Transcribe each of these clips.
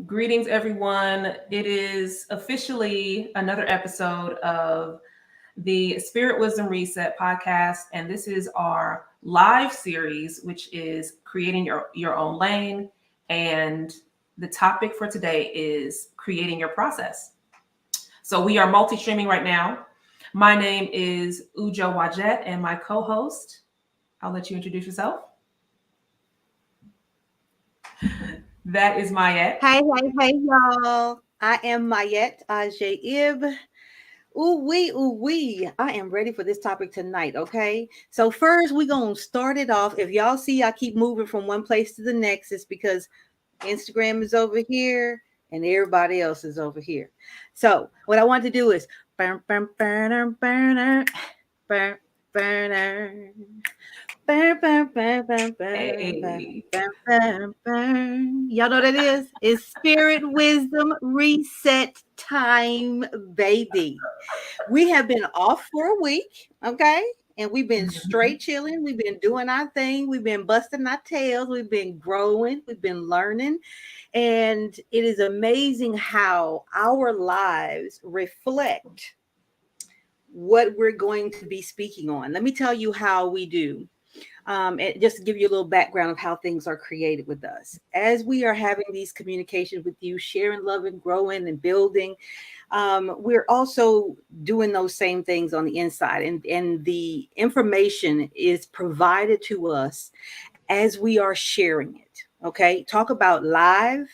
Greetings, everyone. It is officially another episode of the Spirit Wisdom Reset podcast, and this is our live series, which is creating your own lane. And the topic for today is creating your process. So we are multi-streaming right now. My name is Ujo Wajet, and my co-host, I'll let you introduce yourself. That is Mayette. Hey, y'all. I am Mayette Ib. Ooh wee. I am ready for this topic tonight, okay? So first we're gonna start it off. If y'all see I keep moving from one place to the next, it's because Instagram is over here and everybody else is over here. So what I want to do is burn, burn, burn, burn, burn, burn, burn, burn, burn, burn, burn, burn, Hey. burn, burn, burn. Y'all know what that is? It's Spirit Wisdom Reset Time, baby. We have been off for a week, okay? And we've been straight chilling. We've been doing our thing. We've been busting our tails. We've been growing. We've been learning. And it is amazing how our lives reflect what we're going to be speaking on. Let me tell you how we do. And just to give you a little background of how things are created with us. As we are having these communications with you, sharing, loving, growing, and building, we're also doing those same things on the inside. And the information is provided to us as we are sharing it. Okay. Talk about live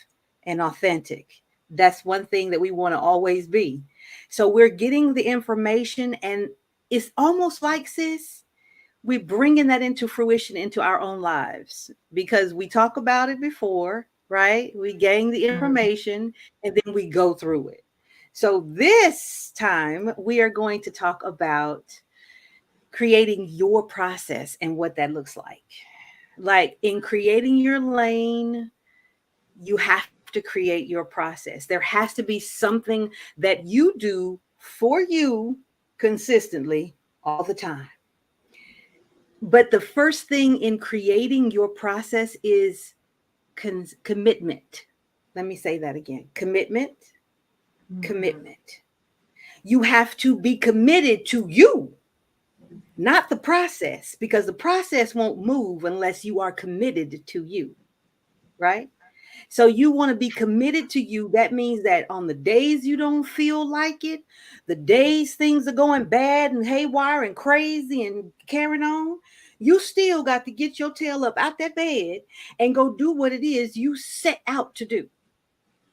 and authentic. That's one thing that we want to always be. So we're getting the information, and it's almost like, sis, we're bringing that into fruition into our own lives because we talk about it before, right? We gain the information and then we go through it. So this time we are going to talk about creating your process and what that looks like. Like in creating your lane, you have to create your process. There has to be something that you do for you consistently all the time. But the first thing in creating your process is commitment. Let me say that again. Commitment. You have to be committed to you, not the process, because the process won't move unless you are committed to you, right? So you want to be committed to you. That means that on the days you don't feel like it, the days things are going bad and haywire and crazy and carrying on, you still got to get your tail up out that bed and go do what it is you set out to do.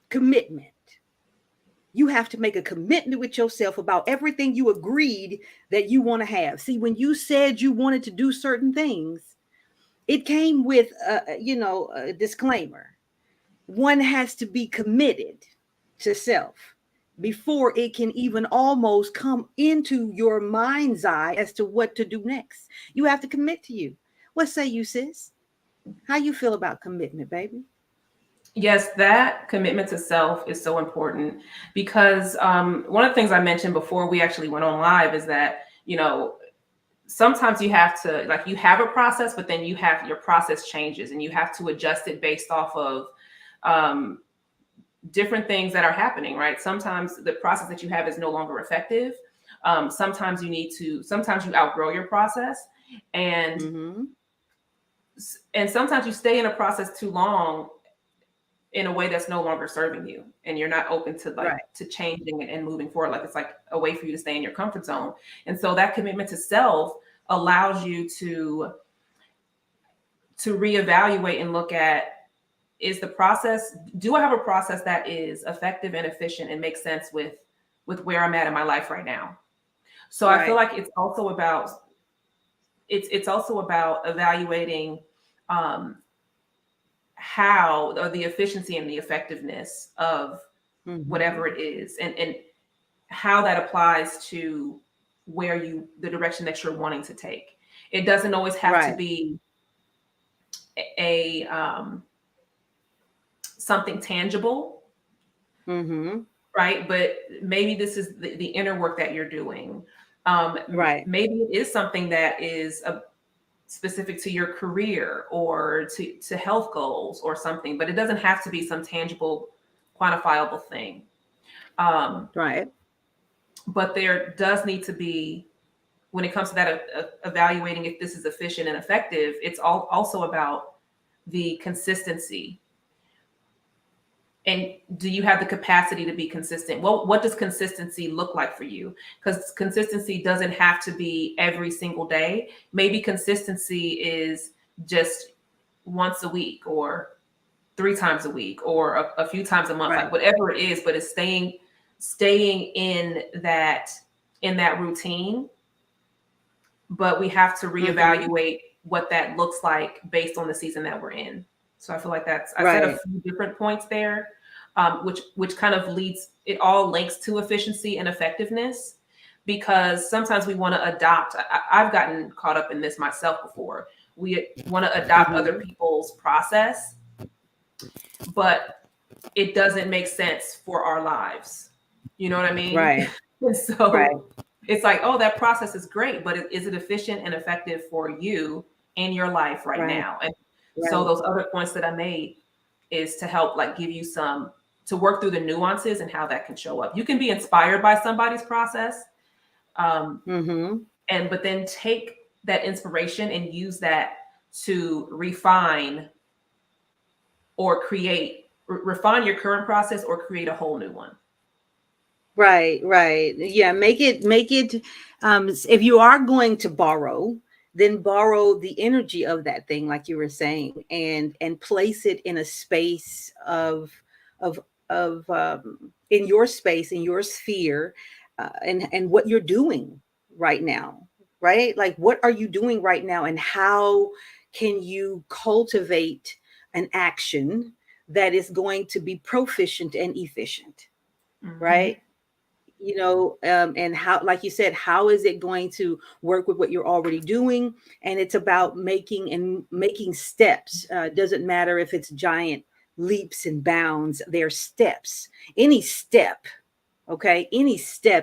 Commitment. You have to make a commitment with yourself about everything you agreed that you want to have. See, when you said you wanted to do certain things, it came with a disclaimer. One has to be committed to self before it can even almost come into your mind's eye as to what to do next. You have to commit to you. What say you, sis? How you feel about commitment, baby? Yes, that commitment to self is so important because one of the things I mentioned before we actually went on live is that, sometimes you have to, like, you have a process, but then your process changes and you have to adjust it based off of um, different things that are happening, right? Sometimes the process that you have is no longer effective. Sometimes you outgrow your process, and Mm-hmm. and sometimes you stay in a process too long in a way that's no longer serving you, and you're not open to Right. changing and moving forward. Like, it's like a way for you to stay in your comfort zone. And so that commitment to self allows you to reevaluate and look at, do I have a process that is effective and efficient and makes sense with where I'm at in my life right now? So I feel Right. like it's also about evaluating um, how, or the efficiency and the effectiveness of Mm-hmm. whatever it is, and how that applies to the direction that you're wanting to take. It doesn't always have to Right. be a something tangible, Mm-hmm. right? But maybe this is the inner work that you're doing. Right. Maybe it is something that is specific to your career or to health goals or something, but it doesn't have to be some tangible quantifiable thing. Right. But there does need to be, when it comes to that evaluating if this is efficient and effective, it's also about the consistency. And do you have the capacity to be consistent? Well, what does consistency look like for you? Because consistency doesn't have to be every single day. Maybe consistency is just once a week or 3 times a week or a few times a month, Right. like whatever it is, but it's staying in that routine. But we have to reevaluate what that looks like based on the season that we're in. So I feel like I said a few different points there, which kind of it all links to efficiency and effectiveness, because sometimes we want to adopt. I've gotten caught up in this myself before. We want to adopt other people's process, but it doesn't make sense for our lives. You know what I mean? Right. And so it's like, oh, that process is great, but is it efficient and effective for you in your life right now? And so those other points that I made is to help like give you to work through the nuances and how that can show up. You can be inspired by somebody's process, but then take that inspiration and use that to refine or refine your current process or create a whole new one. Right. Yeah. Make it, if you are going to borrow, then borrow the energy of that thing, like you were saying, and place it in a space of in your space, in your sphere, and what you're doing right now, right? Like, what are you doing right now, and how can you cultivate an action that is going to be proficient and efficient, right? And how, like you said, how is it going to work with what you're already doing? And it's about making steps. Doesn't matter if it's giant leaps and bounds, they're steps. Any step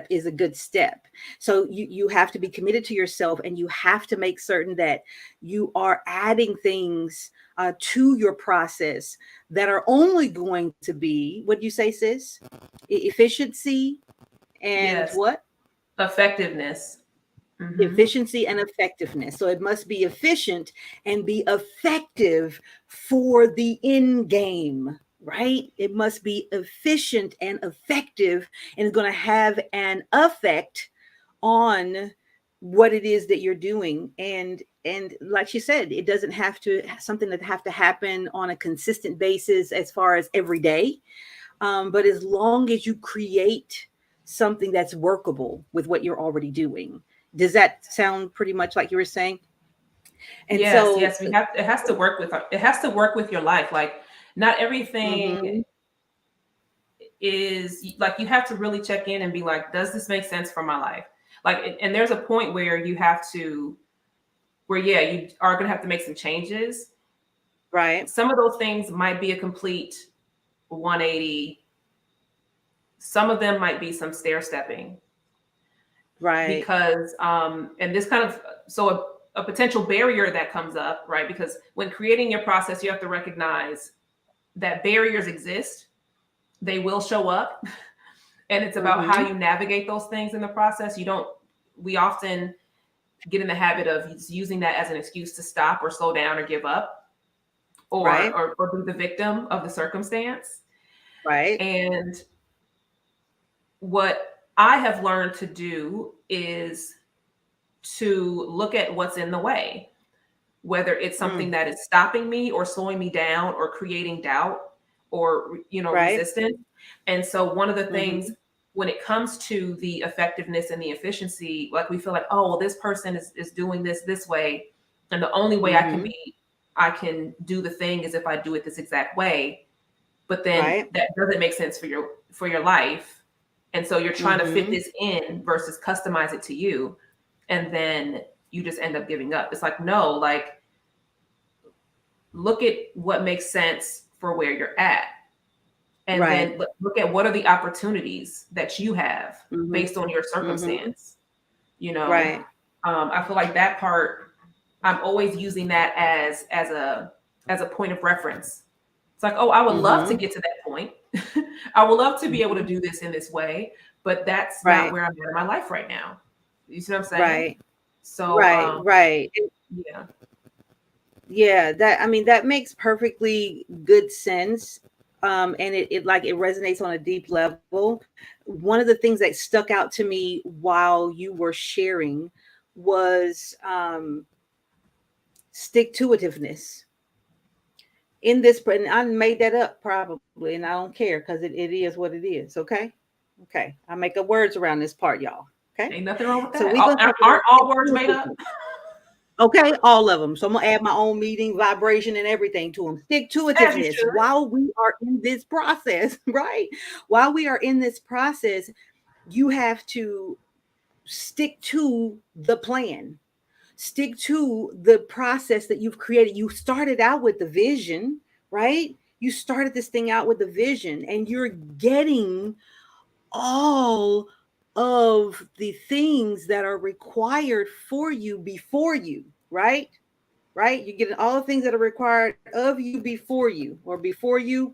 is a good step. So you have to be committed to yourself, and you have to make certain that you are adding things to your process that are only going to be, what do you say, sis? Efficiency and what? Effectiveness. Efficiency and effectiveness. So it must be efficient and be effective for the end game, right? It must be efficient and effective, and it's going to have an effect on what it is that you're doing. And like she said, it doesn't have to something that have to happen on a consistent basis as far as every day. But as long as you create something that's workable with what you're already doing. Does that sound pretty much like you were saying? And yes, it has to work with your life. Like, not everything is like, you have to really check in and be like, does this make sense for my life? Like, and there's a point where you are going to have to make some changes. Right. Some of those things might be a complete 180. Some of them might be some stair stepping. Right. Because, and this kind of, so a potential barrier that comes up, right? Because when creating your process, you have to recognize that barriers exist. They will show up. And it's about how you navigate those things in the process. We often get in the habit of using that as an excuse to stop or slow down or give up, or be the victim of the circumstance. Right. And what I have learned to do is to look at what's in the way, whether it's something that is stopping me or slowing me down or creating doubt or, resistance. And so one of the things when it comes to the effectiveness and the efficiency, like, we feel like, oh, well, this person is doing this way, and the only way I can do the thing is if I do it this exact way. But then that doesn't make sense for your life. And so you're trying to fit this in versus customize it to you. And then you just end up giving up. It's like, no, like, look at what makes sense for where you're at. And then look at what are the opportunities that you have based on your circumstance. I feel like that part, I'm always using that as a point of reference. It's like, oh, I would love to get to that point, I would love to be able to do this in this way, but that's not Right. where I'm at in my life right now. You see what I'm saying? Right. So, Right. Right. yeah. Yeah, that makes perfectly good sense. And it like it resonates on a deep level. One of the things that stuck out to me while you were sharing was stick to itiveness in this, and I made that up probably, and I don't care because it is what it is. Okay. Okay. I make up words around this part, y'all. Okay. Ain't nothing wrong with So that. we're gonna talk about Aren't all stick words to made up? itiveness. Okay, all of them. So I'm gonna add my own meaning, vibration, and everything to them. Stick to As you itiveness should. while we are in this process, right? While we are in this process, you have to stick to the plan, stick to the process that you've created. You started out with the vision, right? You started this thing out with the vision, and you're getting all of the things that are required for you before you, right? Right? You're getting all the things that are required of you before you, or before you,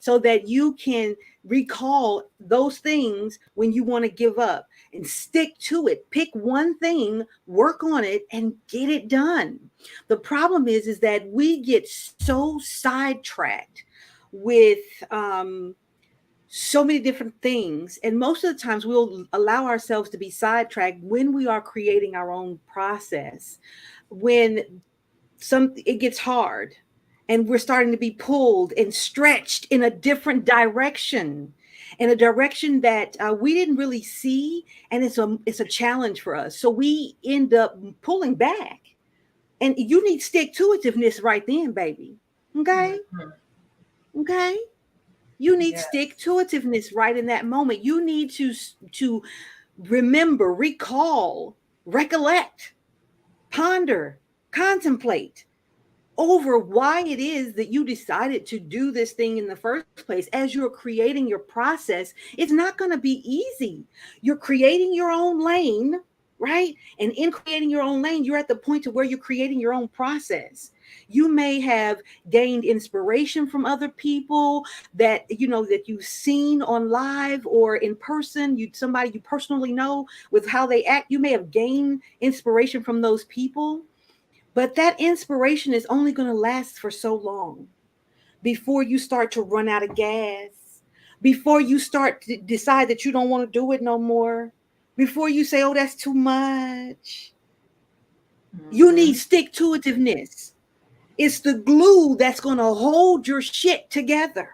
so that you can recall those things when you want to give up and stick to it. Pick one thing, work on it, and get it done. The problem is that we get so sidetracked with so many different things. And most of the times we'll allow ourselves to be sidetracked when we are creating our own process. When it gets hard and we're starting to be pulled and stretched in a different direction, in a direction that we didn't really see, and it's a challenge for us, so we end up pulling back. And you need stick to itiveness right then, baby. Okay. Mhm. Okay. You need Yeah. stick to itiveness right in that moment. You need to remember, recall, recollect, ponder, contemplate over why it is that you decided to do this thing in the first place. As you're creating your process, it's not going to be easy. You're creating your own lane, right? And in creating your own lane, you're at the point to where you're creating your own process. You may have gained inspiration from other people that that you've seen on live or in person. Somebody you personally know, with how they act. You may have gained inspiration from those people, but that inspiration is only going to last for so long before you start to run out of gas, before you start to decide that you don't want to do it no more, before you say, oh, that's too much. You need Mhm. stick to itiveness. It's the glue that's going to hold your shit together.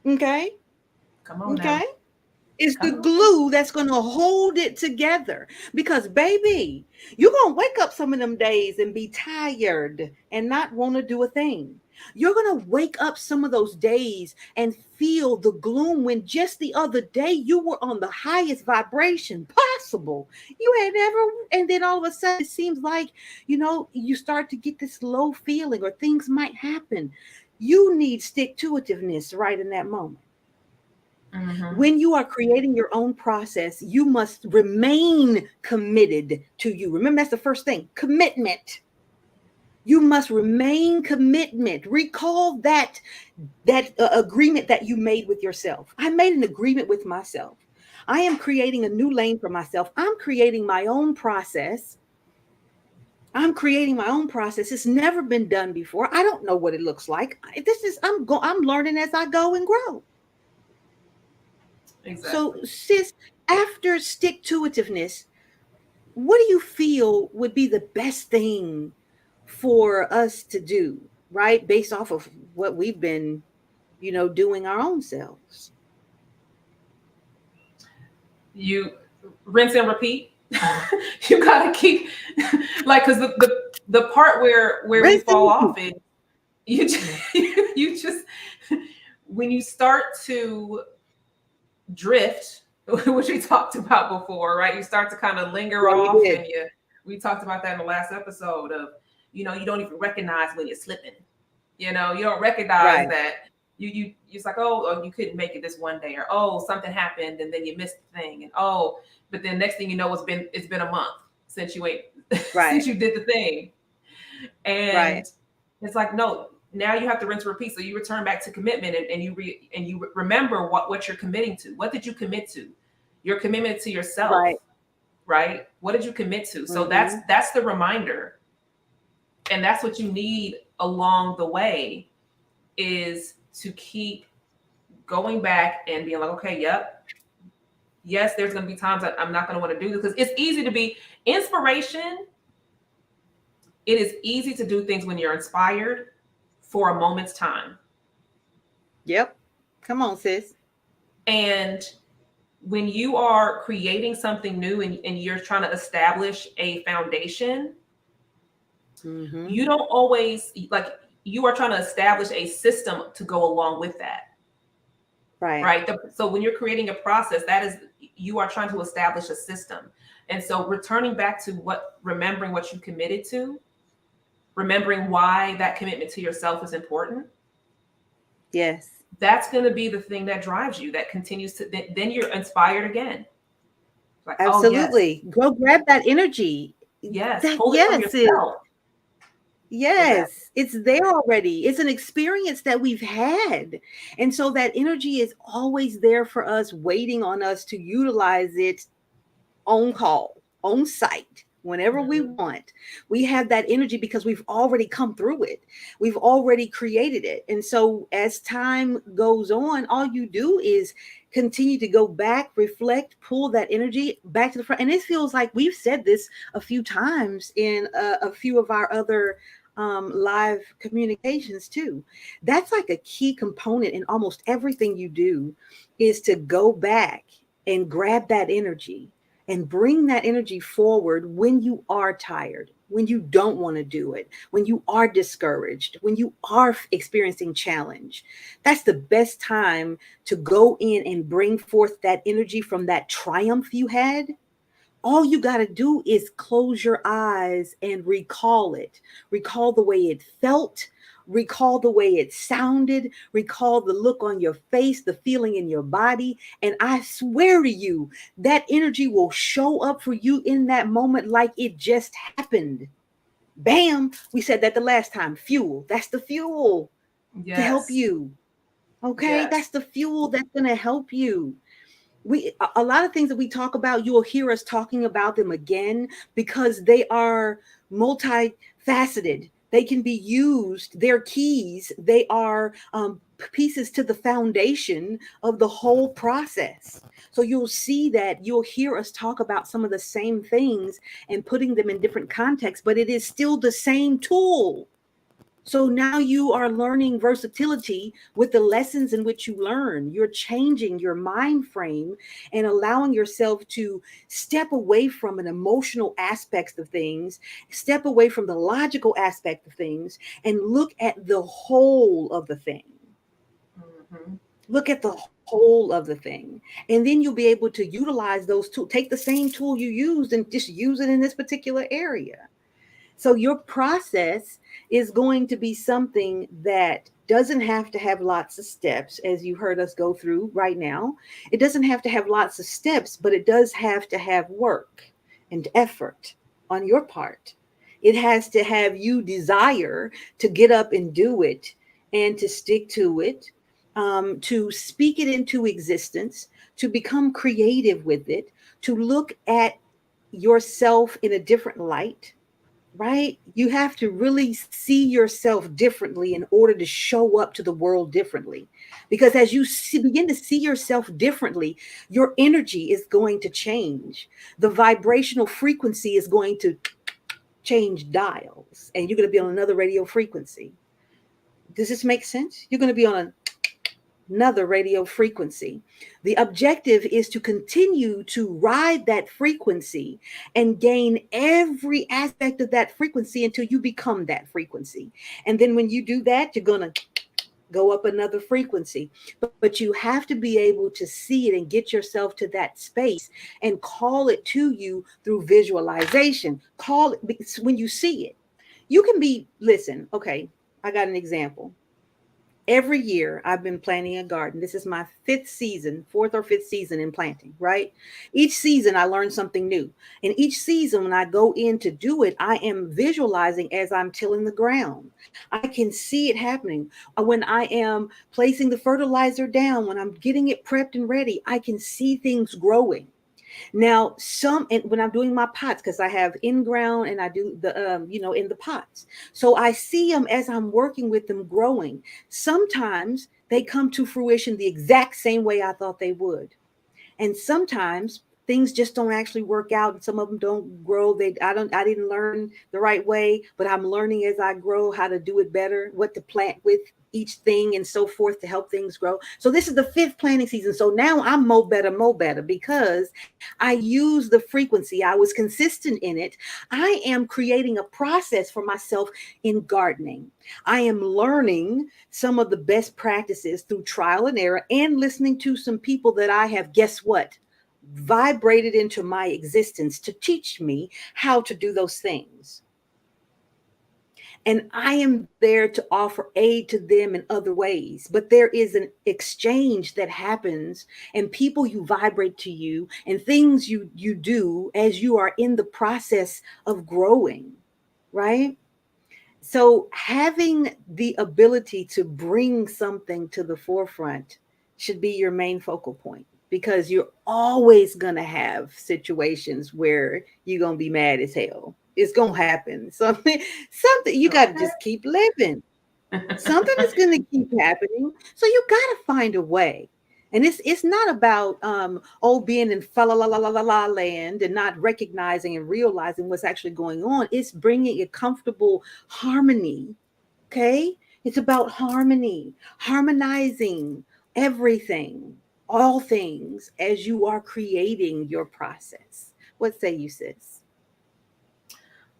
Okay. Come on now. Okay. It's the Come on. glue that's going to hold it together. Because, baby, you're going to wake up some of them days and be tired and not want to do a thing. You're going to wake up some of those days and feel the gloom when just the other day you were on the highest vibration possible. You had never, and then all of a sudden it seems like, you start to get this low feeling or things might happen. You need stick to itiveness right in that moment. Mhm. When you are creating your own process, you must remain committed to you. Remember, that's the first thing, commitment. You must remain commitment. Recall that agreement that you made with yourself. I made an agreement with myself. I am creating a new lane for myself. I'm creating my own process. I'm creating my own process. It's never been done before. I don't know what it looks like. I'm learning as I go and grow. So, Exactly. sis, after stick to itiveness, what do you feel would be the best thing for us to do, right? Based off of what we've been, doing our own selves. You rinse and repeat. You gotta keep like, because the part where we Rinse and fall off repeat. is you just, you just when you start to drift, which we talked about before, right? You start to kind of linger Yeah, we off, did. and we talked about that in the last episode of, you don't even recognize when you're slipping. You don't recognize Right. that you it's like, oh, you couldn't make it this one day, or oh, something happened and then you missed the thing, and oh, but then next thing you know, it's been a month since you ate Right. since you did the thing. Right. And it's like, no, now you have to rinse and repeat. So you return back to commitment, and you remember what you're committing to. What did you commit to? Your commitment to yourself, Right. right? What did you commit to? So Mhm. that's the reminder, and that's what you need along the way, is to keep going back and being like, okay, yep, yes, there's going to be times that I'm not going to want to do this, because it's easy to be inspiration. It is easy to do things when you're inspired for a moment's time. Yep. Come on, sis. And when you are creating something new, and you're trying to establish a foundation, Mhm. you don't always, like, you are trying to establish a system to go along with that. Right. Right. So when you're creating a process, that is, you are trying to establish a system. And so returning back to remembering what you committed to, remembering why that commitment to yourself is important, Yes. that's going to be the thing that drives you, that continues to, then you're inspired again. Like, oh, yes, Absolutely. Go grab that energy. yes, That pull it from yes is yourself. Exactly. yes, it's there already. It's an experience that we've had. And so that energy is always there for us, waiting on us to utilize it on call, on site, whenever we Mhm. want. We have that energy because we've already come through it. We've already created it. And so as time goes on, all you do is continue to go back, reflect, pull that energy back to the front. And it feels like we've said this a few times in a few of our other live communications too. That's like a key component in almost everything you do, is to go back and grab that energy and bring that energy forward when you are tired, when you don't want to do it, when you are discouraged, when you are experiencing challenge. That's the best time to go in and bring forth that energy from that triumph you had. All you got to do is close your eyes and recall it. Recall the way it felt. Recall the way it sounded. Recall the look on your face, the feeling in your body. And I swear to you, that energy will show up for you in that moment like it just happened. Bam. We said that the last time. Fuel. That's the fuel to help Yes. you. Okay. Yes. That's the fuel that's going to help you. A lot of things that we talk about, you will hear us talking about them again, because they are multifaceted. They can be used, they're keys, they are pieces to the foundation of the whole process. So you'll see that you'll hear us talk about some of the same things and putting them in different contexts, but it is still the same tool. So now you are learning versatility with the lessons in which you learn. You're changing your mind frame and allowing yourself to step away from an emotional aspect of things, step away from the logical aspect of things, and look at the whole of the thing. Mhm. Look at the whole of the thing. And then you'll be able to utilize those tools. Take the same tool you used and just use it in this particular area. So your process is going to be something that doesn't have to have lots of steps, as you heard us go through right now. It doesn't have to have lots of steps, but it does have to have work and effort on your part. It has to have you desire to get up and do it and to stick to it, to speak it into existence, to become creative with it, to look at yourself in a different light, right? You have to really see yourself differently in order to show up to the world differently. Because as you begin to see yourself differently, your energy is going to change. The vibrational frequency is going to change dials, and you're going to be on another radio frequency. Does this make sense? You're going to be on another radio frequency. The objective is to continue to ride that frequency and gain every aspect of that frequency until you become that frequency. And then when you do that, you're going to go up another frequency. But you have to be able to see it and get yourself to that space and call it to you through visualization. Call it when you see it. You can be, listen, okay, I got an example. every year I've been planting a garden. This is my fourth or fifth season in planting, right? Each season I learn something new. And each season when I go in to do it, I am visualizing as I'm tilling the ground. I can see it happening. When I am placing the fertilizer down, when I'm getting it prepped and ready, I can see things growing. Now, and when I'm doing my pots, because I have in ground and I do the, in the pots. So I see them as I'm working with them growing. Sometimes they come to fruition the exact same way I thought they would. And sometimes things just don't actually work out, and some of them don't grow. I didn't learn the right way, but I'm learning as I grow how to do it better, what to plant with each thing and so forth to help things grow. So this is the fifth planting season. So now I'm mo better because I use the frequency. I was consistent in it. I am creating a process for myself in gardening. I am learning some of the best practices through trial and error and listening to some people that I have, guess what, vibrated into my existence to teach me how to do those things. And I am there to offer aid to them in other ways. But there is an exchange that happens, and people you vibrate to you, and things you do as you are in the process of growing, right? So having the ability to bring something to the forefront should be your main focal point, because you're always going to have situations where you're going to be mad as hell. It's going to happen. Something you got to just keep living. Something is going to keep happening. So you got to find a way. And it's not about being in fa la la la la la la land and not recognizing and realizing what's actually going on. It's bringing a comfortable harmony. Okay, it's about harmony, harmonizing everything, all things as you are creating your process. What say you, sis?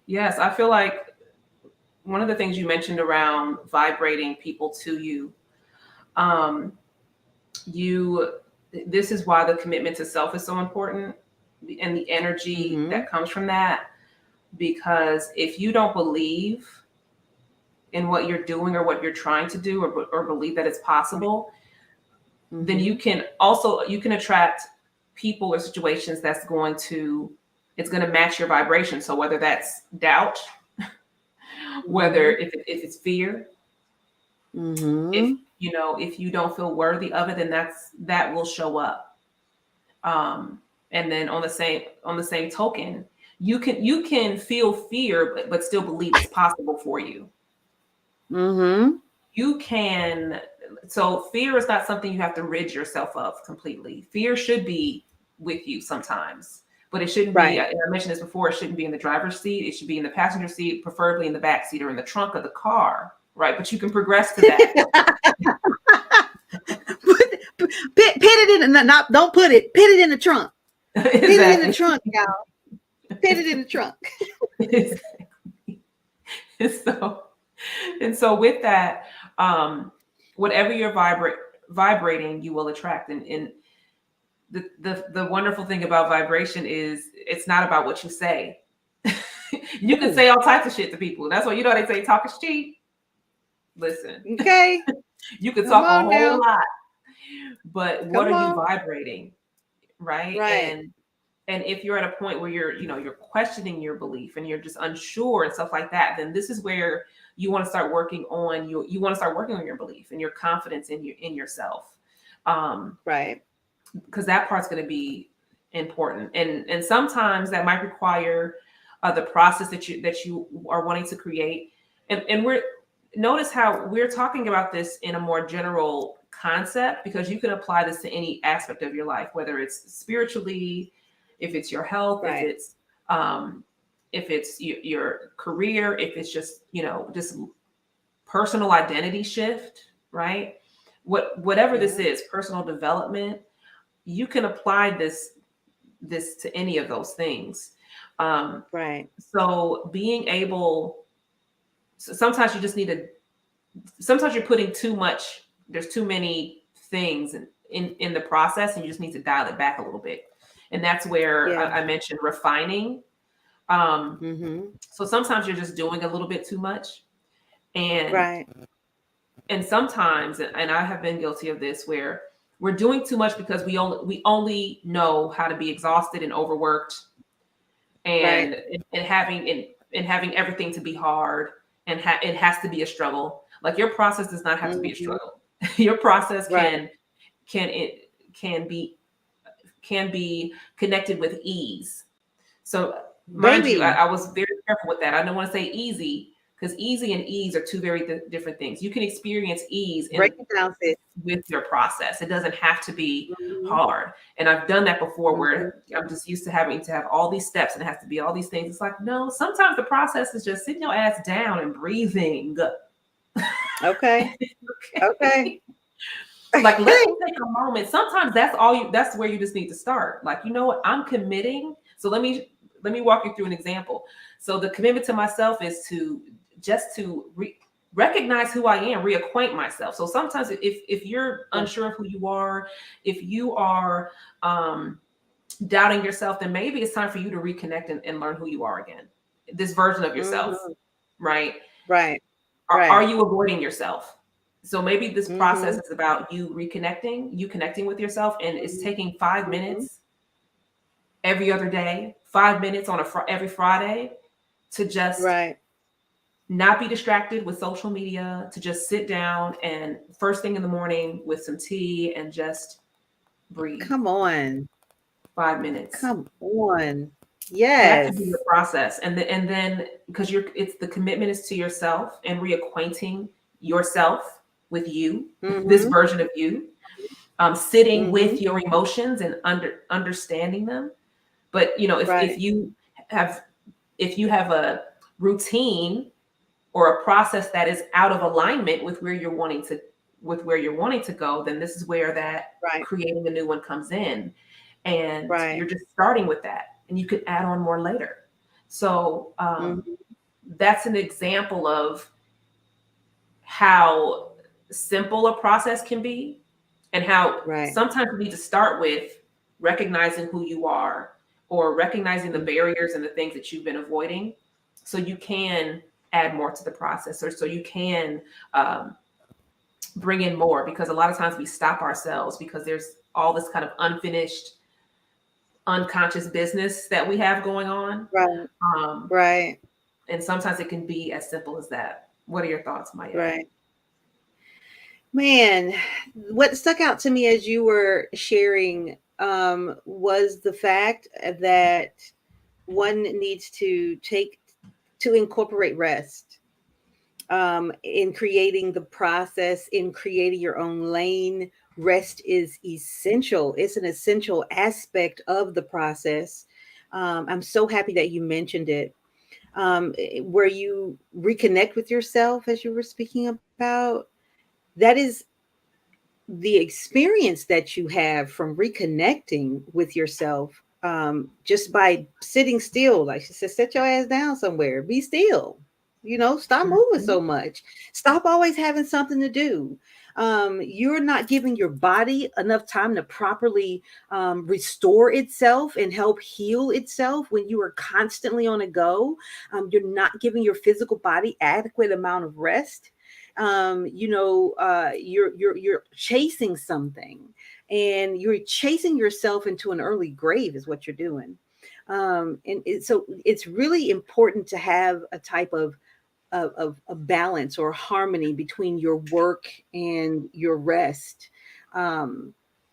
Yes, I feel like one of the things you mentioned around vibrating people to you, this is why the commitment to self is so important, and the energy that comes from that. Because if you don't believe in what you're doing or what you're trying to do, or believe that it's possible, then you can attract people or situations that's going to match your vibration. So whether that's doubt, whether if it's fear, if you don't feel worthy of it, then that will show up. And then on the same token, you can feel fear, but still believe it's possible for you. You can. So fear is not something you have to rid yourself of completely. Fear should be with you sometimes, but it shouldn't be. I mentioned this before. It shouldn't be in the driver's seat. It should be in the passenger seat, preferably in the back seat or in the trunk of the car. Right, but you can progress to that. Put it in. Don't put it. Put it in the trunk. Exactly. Put it in the trunk, y'all. Put it in the trunk. Exactly. And so with that, whatever you're vibrating, you will attract. And the wonderful thing about vibration is it's not about what you say. You can say all types of shit to people. That's why they say talk is cheap. Listen, okay. You can talk a whole lot, but what are you vibrating, right? And if you're at a point where you're questioning your belief and you're just unsure and stuff like that, then this is where you want to start working on you want to start working on your belief and your confidence in yourself, right? Because that part's going to be important, and sometimes that might require the process that you are wanting to create, and notice how we're talking about this in a more general concept, because you can apply this to any aspect of your life, whether it's spiritually, if it's your health, if it's your career, if it's just just personal identity shift, right? Whatever this is, personal development, you can apply this to any of those things. Right. So being able. So sometimes you just sometimes you're putting too much, there's too many things in the process, and you just need to dial it back a little bit. And that's where I mentioned refining. So sometimes you're just doing a little bit too much. And and sometimes, and I have been guilty of this, where we're doing too much because we only know how to be exhausted and overworked, and Right. having everything to be hard, and it has to be a struggle. Like, your process does not have to be a Mhm. struggle. Your process Right. can be connected with ease. So, mind you, I, Baby. I was very careful with that. I don't want to say easy, because easy and ease are two very different things. You can experience ease Break it down, sis. with your process. It doesn't have to be Mhm. hard. And I've done that before, Mhm. where I'm just used to having to have all these steps and it has to be all these things. It's like, no, sometimes the process is just sitting your ass down and breathing. Okay. Okay. Okay. Like, let me take a moment. Sometimes that's where you just need to start. Like, you know what? I'm committing. So let me walk you through an example. So the commitment to myself is to just to recognize who I am, reacquaint myself. So sometimes if you're unsure of who you are, if you are doubting yourself, then maybe it's time for you to reconnect and learn who you are again. This version of yourself, Mhm. right? Right. Are Right. you avoiding yourself? So maybe this process Mhm. is about you connecting with yourself, and it's Mhm. taking 5 minutes every other day, 5 minutes on every Friday, to just Right. not be distracted with social media, to just sit down and first thing in the morning with some tea and just breathe. Come on. 5 minutes. Come on. That could be the Yes. process, and then because it's the commitment is to yourself and reacquainting yourself with you, this Mhm. version of you, sitting with Mhm. your emotions and understanding them. But if Right. you have a routine or a process that is out of alignment with where you're wanting to go, then this is where that Right. creating a new one comes in, and Right. you're just starting with that, and you could add on more later. So Mhm. that's an example of how simple a process can be, and how Right. sometimes you need to start with recognizing who you are, or recognizing the Mm. barriers and the things that you've been avoiding, so you can add more to the process, or so you can um, bring in more, because a lot of times we stop ourselves because there's all this kind of unfinished unconscious business that we have going on. Right. um, Right. and sometimes it can be as simple as that. What are your thoughts, Maya? Right. Man, what stuck out to me as you were sharing was the fact that one needs to incorporate rest in creating the process, in creating your own lane. Rest is essential. It's an essential aspect of the process. I'm so happy that you mentioned it. Where you reconnect with yourself, as you were speaking about, that is the experience that you have from reconnecting with yourself, just by sitting still. Like she said, set your ass down somewhere, be still, stop moving Mhm. so much, stop always having something to do. You're not giving your body enough time to properly restore itself and help heal itself when you are constantly on a go. You're not giving your physical body adequate amount of rest. You're chasing something, and you're chasing yourself into an early grave is what you're doing. So it's really important to have a type of a balance or harmony between your work and your rest.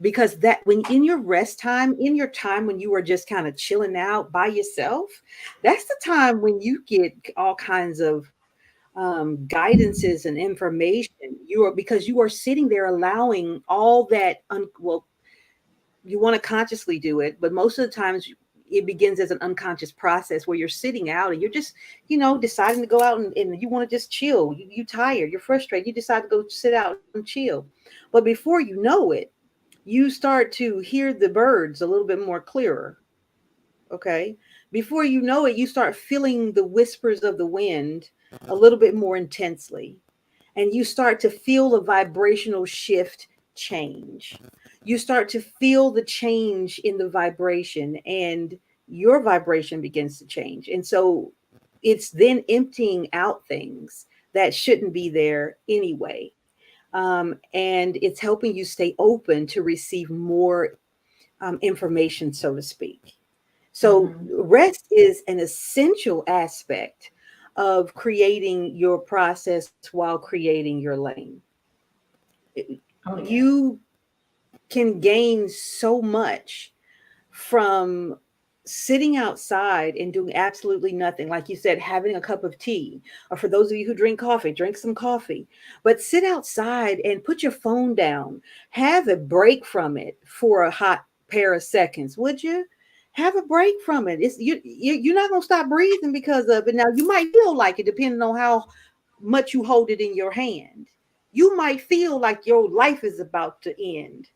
Because that when in your rest time, in your time when you are just kind of chilling out by yourself, that's the time when you get all kinds of guidances and information. Because you are sitting there allowing all that. Well, you want to consciously do it, but most of the times it begins as an unconscious process where you're sitting out and you're just, deciding to go out and you want to just chill. You tired, you're frustrated, you decide to go sit out and chill. But before you know it, you start to hear the birds a little bit more clearer. Okay. Before you know it, you start feeling the whispers of the wind a little bit more intensely. And you start to feel the vibrational shift change. You start to feel the change in the vibration, and your vibration begins to change. And so it's then emptying out things that shouldn't be there anyway. And it's helping you stay open to receive more information, so to speak. So Mhm. rest is an essential aspect of creating your process while creating your lane. Oh yeah. You can gain so much from sitting outside and doing absolutely nothing. Like you said, having a cup of tea, or for those of you who drink coffee, drink some coffee, but sit outside and put your phone down. Have a break from it for a hot pair of seconds, would you? Have a break from it. You're not going to stop breathing because of it. Now, you might feel like it depending on how much you hold it in your hand. You might feel like your life is about to end,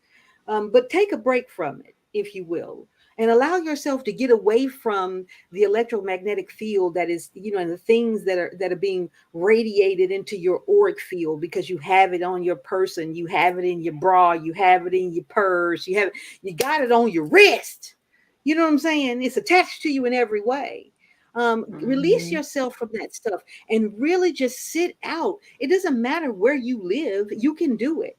but take a break from it, if you will, and allow yourself to get away from the electromagnetic field that is, and the things that are being radiated into your auric field, because you have it on your person, you have it in your bra, you have it in your purse, you got it on your wrist. You know what I'm saying? It's attached to you in every way. Release Mhm. yourself from that stuff and really just sit out. It doesn't matter where you live, you can do it.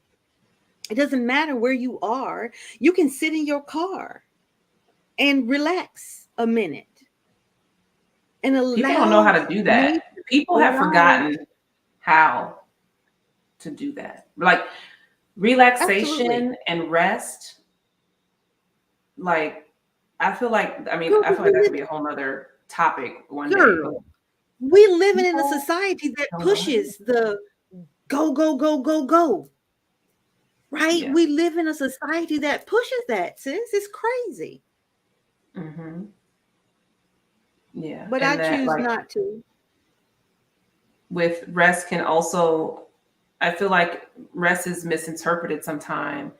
It doesn't matter where you are. You can sit in your car and relax a minute and People don't know how allow to do nature. that. People have Allow, forgotten how to do that. Like absolutely. relaxation and rest. Like Girl, I feel like that could be a whole nother topic one day, but girl, we living in a people society that don't know how to do pushes the go, go, go, go, go. it. Right? Yeah. We live in a society that pushes that, sis. It's crazy. Hmm. Yeah. But I And that choose like not to. with rest can also, I feel like rest is misinterpreted sometimes.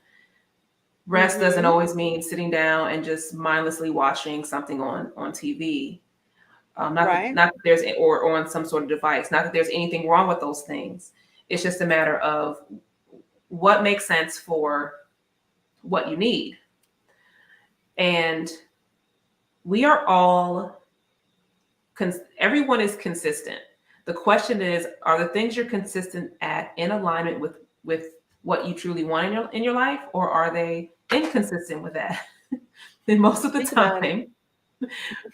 Rest doesn't Mm-hmm. always mean sitting down and just mindlessly watching something on TV. Right. Not that there's, or on some sort of device. Not that there's anything wrong with those things. It's just a matter of what makes sense for what you need. And we are all, everyone is consistent. The question is, are the things you're consistent at in alignment with what you truly want in your life, or are they inconsistent with that? And Speak about it.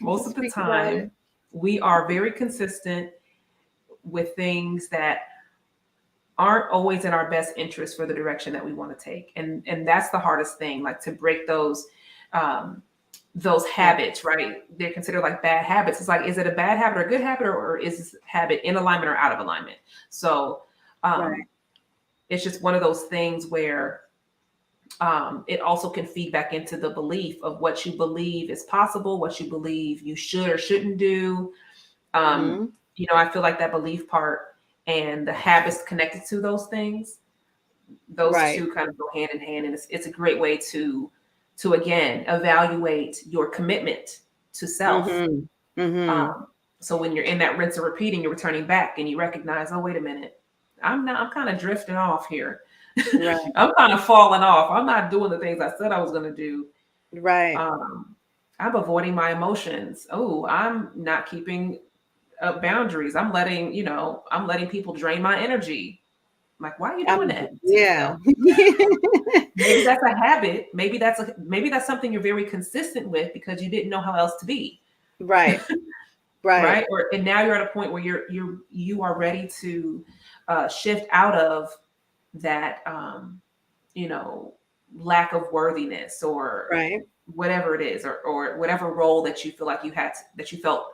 most of the Speak about it. time, we are very consistent with things that aren't always in our best interest for the direction that we want to take. And that's the hardest thing, like to break um those habits, Habits. right? They're considered like bad habits. It's like, is it a bad habit or a good habit, or is this habit in alignment or out of alignment? So Right. um it's just one of those things where it also can feed back into the belief of what you believe is possible, what you believe you should or shouldn't do. um, Mm-hmm. I feel like that belief part and the habits connected to those things, those Right. two kind of go hand in hand, and it's a great way to again evaluate your commitment to self. Mm-hmm. Mm-hmm. um, so when you're in that rinse and repeat and you're returning back and you recognize, oh wait a minute, I'm kind of drifting off here. Right. I'm kind of falling off. I'm not doing the things I said I was going to do. Right. um, I'm avoiding my emotions. Oh, I'm not keeping boundaries. I'm letting people drain my energy. I'm like, why are you doing that to Yeah. yourself? Maybe that's a habit. Maybe that's something you're very consistent with because you didn't know how else to be, Right. Right. right? And now you're at a point where you are ready to shift out of that, you know, lack of worthiness or Right. whatever it is, or whatever role that you feel like that you felt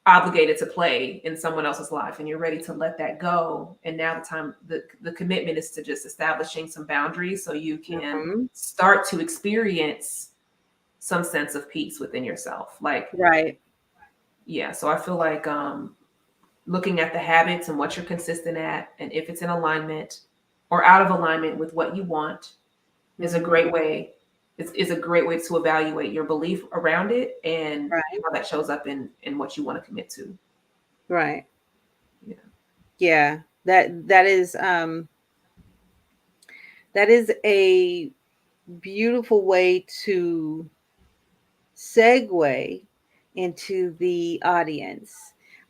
obligated to play in someone else's life, and you're ready to let that go. And now the commitment is to just establishing some boundaries so you can Mhm. start to experience some sense of peace within yourself. Like, Right. yeah, so I feel like looking at the habits and what you're consistent at, and if it's in alignment or out of alignment with what you want, is a Mhm. great way. Is a great way to evaluate your belief around it and Right. how that shows up in what you want to commit to. Right. Yeah. Yeah. That is a beautiful way to segue into the audience.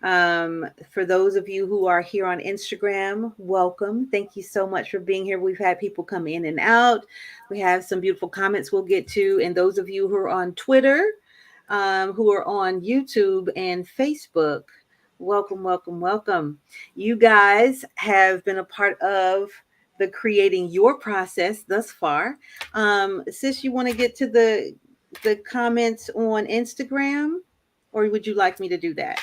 For those of you who are here on Instagram, welcome. Thank you so much for being here. We've had people come in and out. We have some beautiful comments we'll get to. And those of you who are on Twitter, who are on YouTube and Facebook, welcome, welcome, welcome. You guys have been a part of the creating your process thus far. Sis, you want to get to the comments on Instagram, or would you like me to do that?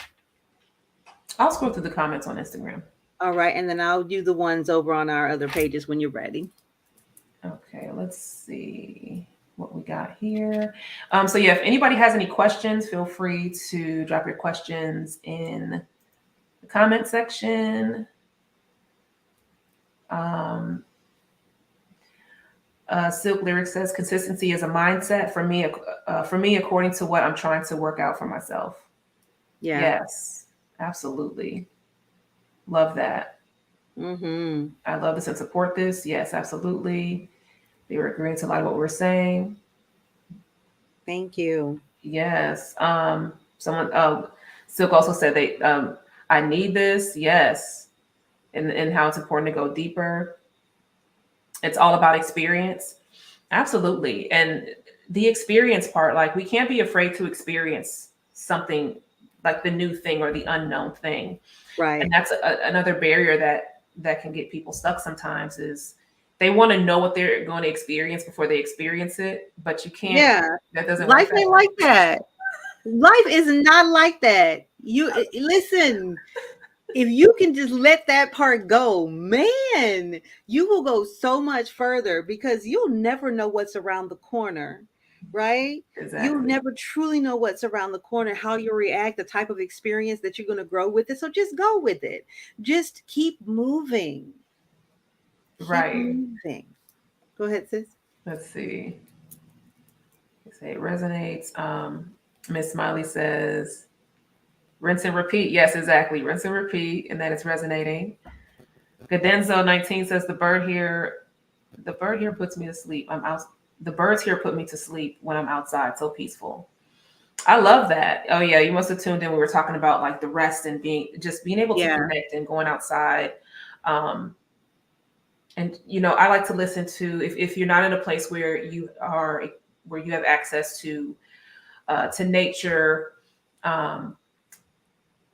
I'll scroll through the comments on Instagram. All right, and then I'll do the ones over on our other pages when you're ready. Okay, let's see what we got here. So yeah, if anybody has any questions, feel free to drop your questions in the comment section. Silk Lyric says consistency is a mindset for me, according to what I'm trying to work out for myself. Yeah. Yes. Absolutely. Love that. Mm-hmm. I love this and support this. Yes, absolutely. They were agreeing to a lot of what we're saying. Thank you. Yes. Silk also said I need this. Yes. And how it's important to go deeper. It's all about experience. Absolutely. And the experience part, like we can't be afraid to experience something like the new thing or the unknown thing. Right. And that's another barrier that can get people stuck sometimes is they want to know what they're going to experience before they experience it, but you can't. Yeah. That doesn't Life work ain't like that. Life is not like that. You listen, if you can just let that part go, man, you will go so much further because you'll never know what's around the corner. Right? Exactly. You'll never truly know what's around the corner, how you'll react, the type of experience that you're going to grow with it. So just go with it. Just keep moving. Right. Moving. Go ahead, sis. Let's see. Say it resonates. Miss Smiley says, rinse and repeat. Yes, exactly. Rinse and repeat. And that it's resonating. Gadenzo 19 says the bird here puts me to sleep. The birds here put me to sleep when I'm outside. So peaceful. I love that. Oh yeah, you must have tuned in. We were talking about like the rest and being able to connect and going outside. And I like to listen to if you're not in a place where you have access to nature,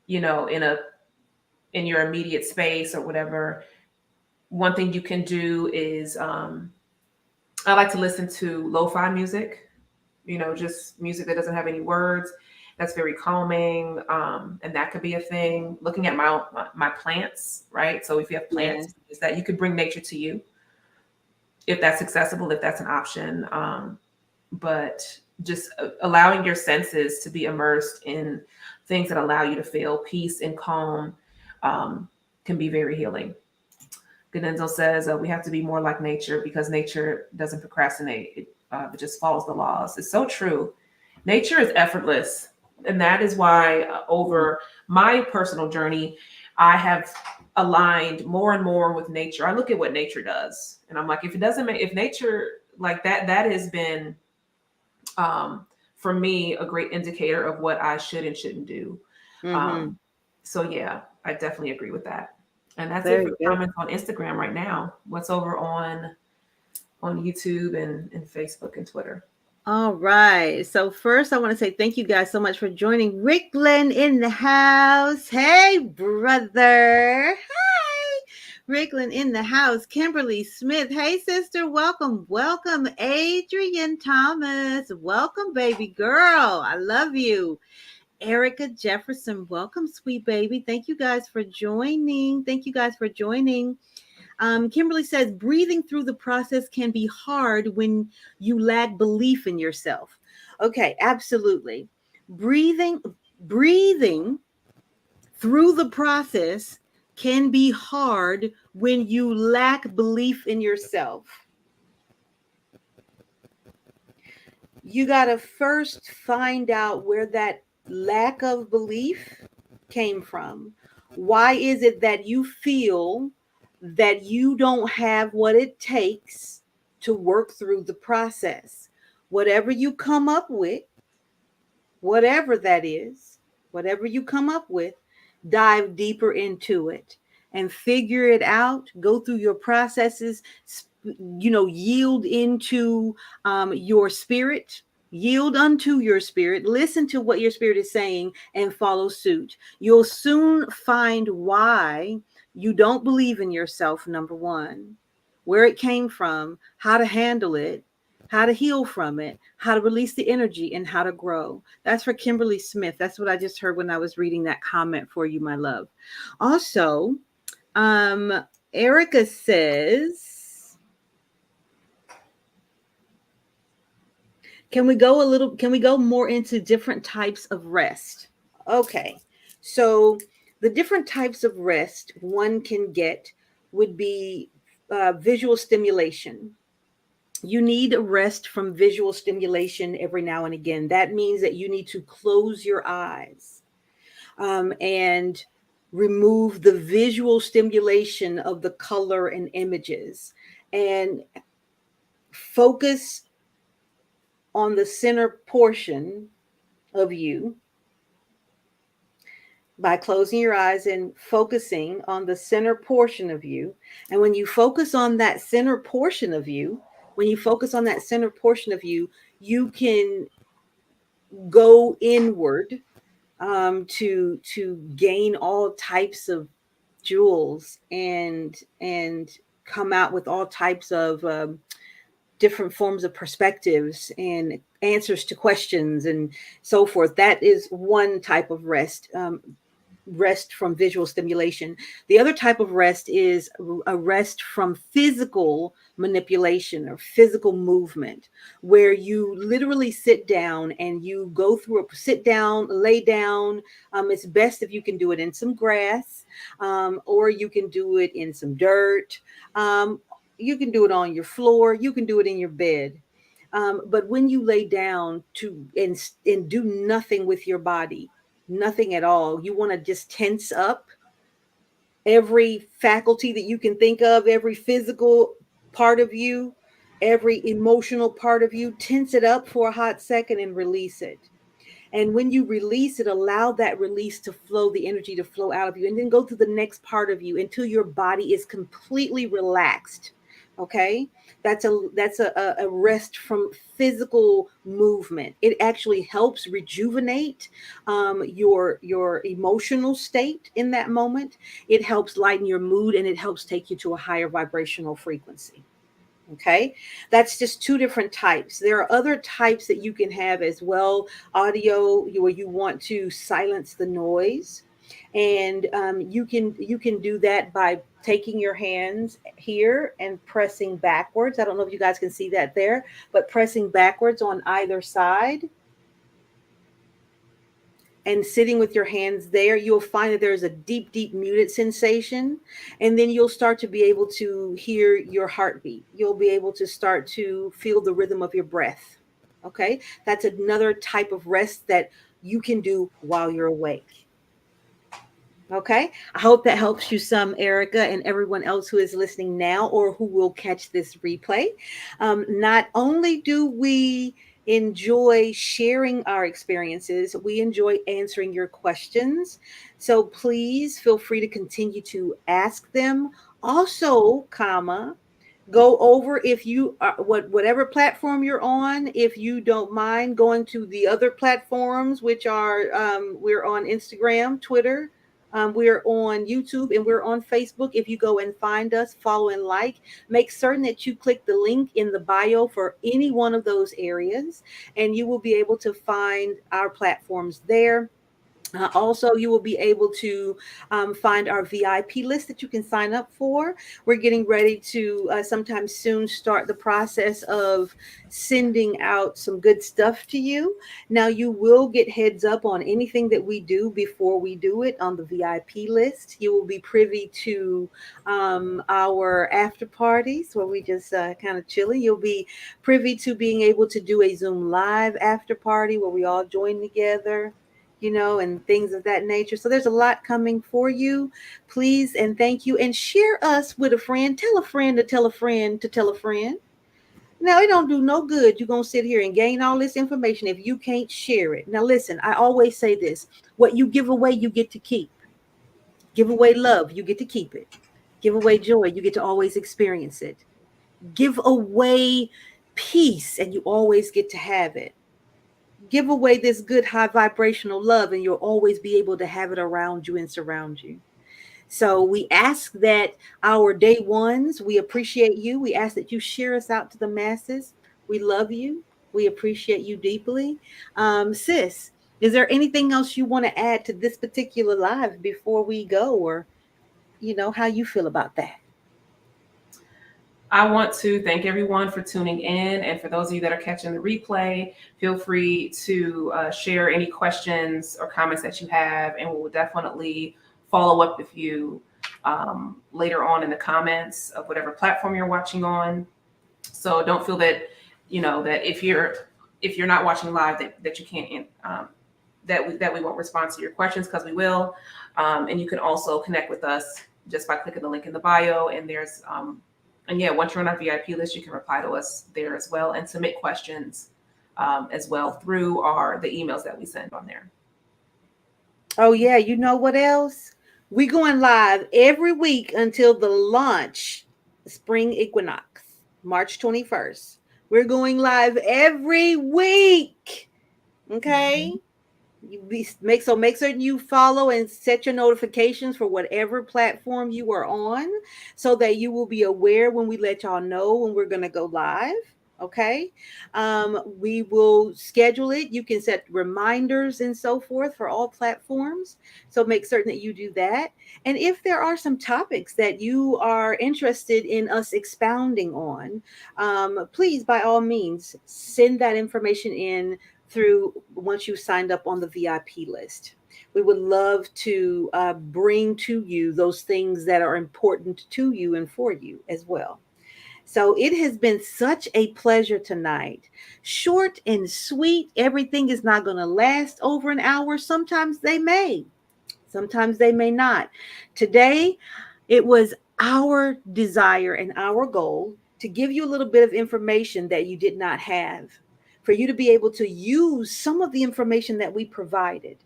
in your immediate space or whatever. One thing you can do is I like to listen to lo-fi music, just music that doesn't have any words. That's very calming. And that could be a thing. Looking at my plants, right? So if you have plants, is that you could bring nature to you if that's accessible, if that's an option. But just allowing your senses to be immersed in things that allow you to feel peace and calm can be very healing. Ganenzo says we have to be more like nature because nature doesn't procrastinate. It just follows the laws. It's so true. Nature is effortless. And that is why over my personal journey, I have aligned more and more with nature. I look at what nature does. And I'm like, if nature like that has been, for me, a great indicator of what I should and shouldn't do. Mm-hmm. So yeah, I definitely agree with that. And that's it for the comments on Instagram right now. What's over on YouTube and Facebook and Twitter? All right. So first, I want to say thank you guys so much for joining. Rick Glenn in the house. Hey, brother. Hi. Rick Glenn in the house. Kimberly Smith. Hey, sister. Welcome. Welcome. Adrian Thomas. Welcome, baby girl. I love you. Erica Jefferson, welcome, sweet baby. Thank you guys for joining. Kimberly says, breathing through the process can be hard when you lack belief in yourself. Okay, absolutely. Breathing through the process can be hard when you lack belief in yourself. You got to first find out where that lack of belief came from. Why is it that you feel that you don't have what it takes to work through the process? Whatever you come up with, whatever that is, whatever you come up with, dive deeper into it and figure it out, go through your processes, yield into your spirit, yield unto your spirit, listen to what your spirit is saying, and follow suit. You'll soon find why you don't believe in yourself, number one, where it came from, how to handle it, how to heal from it, how to release the energy, and how to grow. That's for Kimberly Smith. That's what I just heard when I was reading that comment for you, my love. Also, Erica says, can we go more into different types of rest? Okay. So the different types of rest one can get would be visual stimulation. You need a rest from visual stimulation every now and again. That means that you need to close your eyes and remove the visual stimulation of the color and images and focus on the center portion of you by closing your eyes and focusing on the center portion of you. And when you focus on that center portion of you, you can go inward to gain all types of jewels and come out with all types of different forms of perspectives and answers to questions and so forth. That is one type of rest. Rest from visual stimulation. The other type of rest is a rest from physical manipulation or physical movement, where you literally sit down and you go through sit down, lay down. It's best if you can do it in some grass, or you can do it in some dirt. You can do it on your floor. You can do it in your bed. But when you lay down and do nothing with your body, nothing at all. You want to just tense up every faculty that you can think of, every physical part of you, every emotional part of you. Tense it up for a hot second and release it. And when you release it, allow that release to flow, the energy to flow out of you, and then go to the next part of you until your body is completely relaxed. Okay, that's a rest from physical movement. It actually helps rejuvenate your emotional state in that moment. It helps lighten your mood, and it helps take you to a higher vibrational frequency. Okay, that's just two different types. There are other types that you can have as well. Audio, where you want to silence the noise, and you can do that by taking your hands here and pressing backwards. I don't know if you guys can see that there, but pressing backwards on either side and sitting with your hands there, you'll find that there's a deep, deep muted sensation. And then you'll start to be able to hear your heartbeat. You'll be able to start to feel the rhythm of your breath. Okay. That's another type of rest that you can do while you're awake. Okay. I hope that helps you some, Erica, and everyone else who is listening now or who will catch this replay. Not only do we enjoy sharing our experiences, we enjoy answering your questions. So please feel free to continue to ask them. Also, go over, if you are whatever platform you're on, if you don't mind going to the other platforms, which are we're on Instagram, Twitter. We're on YouTube and we're on Facebook. If you go and find us, follow and like, make certain that you click the link in the bio for any one of those areas, and you will be able to find our platforms there. Also, you will be able to find our VIP list that you can sign up for. We're getting ready to sometime soon start the process of sending out some good stuff to you. Now, you will get heads up on anything that we do before we do it on the VIP list. You will be privy to our after parties where we just kind of chilling. You'll be privy to being able to do a Zoom live after party where we all join together, and things of that nature. So there's a lot coming for you. Please and thank you. And share us with a friend. Tell a friend to tell a friend to tell a friend. Now, it don't do no good. You're going to sit here and gain all this information if you can't share it. Now, listen, I always say this. What you give away, you get to keep. Give away love, you get to keep it. Give away joy, you get to always experience it. Give away peace, and you always get to have it. Give away this good high vibrational love, and you'll always be able to have it around you and surround you. So we ask that our day ones, we appreciate you. We ask that you share us out to the masses. We love you. We appreciate you deeply. Sis, is there anything else you want to add to this particular live before we go, or how you feel about that? I want to thank everyone for tuning in. And for those of you that are catching the replay, feel free to share any questions or comments that you have, and we'll definitely follow up with you later on in the comments of whatever platform you're watching on. So don't feel that, that if you're not watching live, that you can't, that we won't respond to your questions, because we will. And you can also connect with us just by clicking the link in the bio. And there's, once you're on our VIP list, you can reply to us there as well and submit questions as well through the emails that we send on there. Oh yeah, you know what else? We going live every week until the launch, spring equinox, March 21st. We're going live every week. Okay. Mm-hmm. Make certain you follow and set your notifications for whatever platform you are on, so that you will be aware when we let y'all know when we're going to go live. Okay. We will schedule it. You can set reminders and so forth for all platforms. So make certain that you do that. And if there are some topics that you are interested in us expounding on, please, by all means, send that information in through once you signed up on the VIP list. We would love to bring to you those things that are important to you and for you as well. So it has been such a pleasure tonight. Short and sweet. Everything is not going to last over an hour. Sometimes they may. Sometimes they may not. Today, it was our desire and our goal to give you a little bit of information that you did not have, for you to be able to use some of the information that we provided,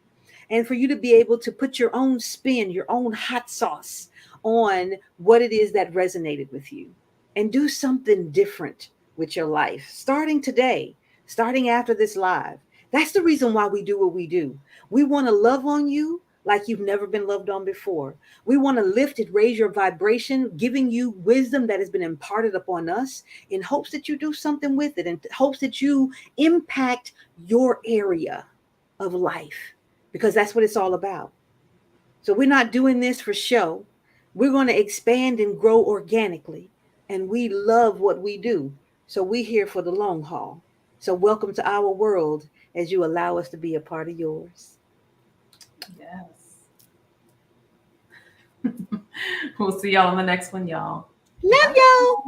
and for you to be able to put your own spin, your own hot sauce on what it is that resonated with you, and do something different with your life, starting today, starting after this live. That's the reason why we do what we do. We want to love on you like you've never been loved on before. We want to lift and raise your vibration, giving you wisdom that has been imparted upon us, in hopes that you do something with it, in hopes that you impact your area of life, because that's what it's all about. So we're not doing this for show. We're going to expand and grow organically, and we love what we do. So we're here for the long haul. So welcome to our world as you allow us to be a part of yours. Yes. We'll see y'all on the next one, y'all. Love y'all.